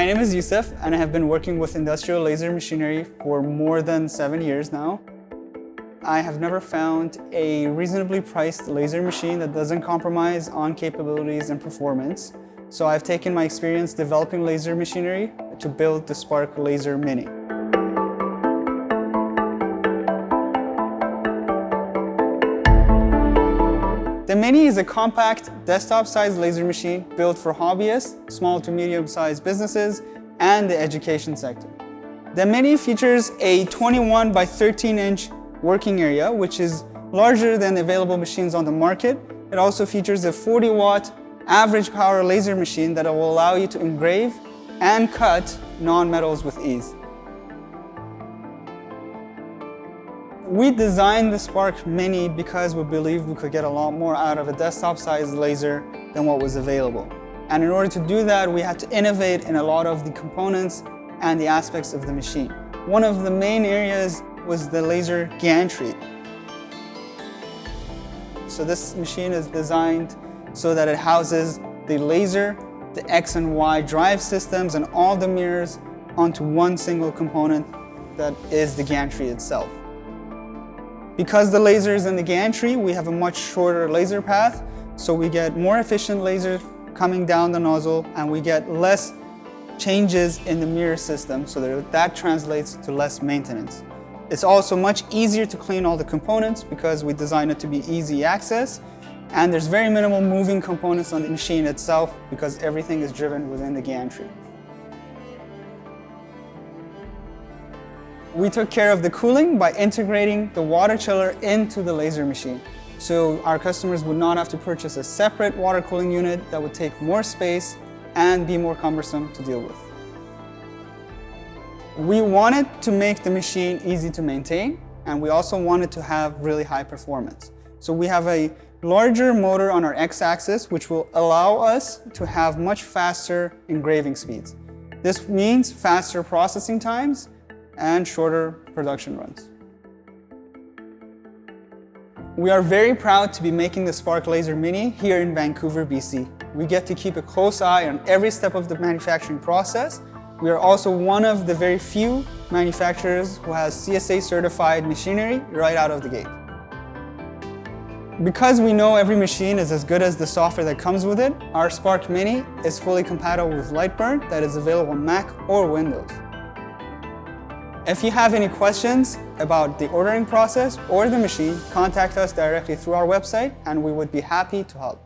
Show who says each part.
Speaker 1: My name is Yusuf, and I have been working with industrial laser machinery for more than 7 years now. I have never found a reasonably priced laser machine that doesn't compromise on capabilities and performance. So I've taken my experience developing laser machinery to build the Spark Laser Mini. The Mini is a compact, desktop-sized laser machine built for hobbyists, small to medium-sized businesses, and the education sector. The Mini features a 21 by 13-inch working area, which is larger than available machines on the market. It also features a 40-watt average power laser machine that will allow you to engrave and cut non-metals with ease. We designed the Spark Mini because we believed we could get a lot more out of a desktop-sized laser than what was available. And in order to do that, we had to innovate in a lot of the components and the aspects of the machine. One of the main areas was the laser gantry. So this machine is designed so that it houses the laser, the X and Y drive systems, and all the mirrors onto one single component that is the gantry itself. Because the laser is in the gantry, we have a much shorter laser path, so we get more efficient laser coming down the nozzle, and we get less changes in the mirror system, so that translates to less maintenance. It's also much easier to clean all the components because we designed it to be easy access, and there's very minimal moving components on the machine itself because everything is driven within the gantry. We took care of the cooling by integrating the water chiller into the laser machine. So our customers would not have to purchase a separate water cooling unit that would take more space and be more cumbersome to deal with. We wanted to make the machine easy to maintain, and we also wanted to have really high performance. So we have a larger motor on our x-axis, which will allow us to have much faster engraving speeds. This means faster processing times and shorter production runs. We are very proud to be making the Spark Laser Mini here in Vancouver, BC. We get to keep a close eye on every step of the manufacturing process. We are also one of the very few manufacturers who has CSA certified machinery right out of the gate. Because we know every machine is as good as the software that comes with it, our Spark Mini is fully compatible with Lightburn that is available on Mac or Windows. If you have any questions about the ordering process or the machine, contact us directly through our website and we would be happy to help.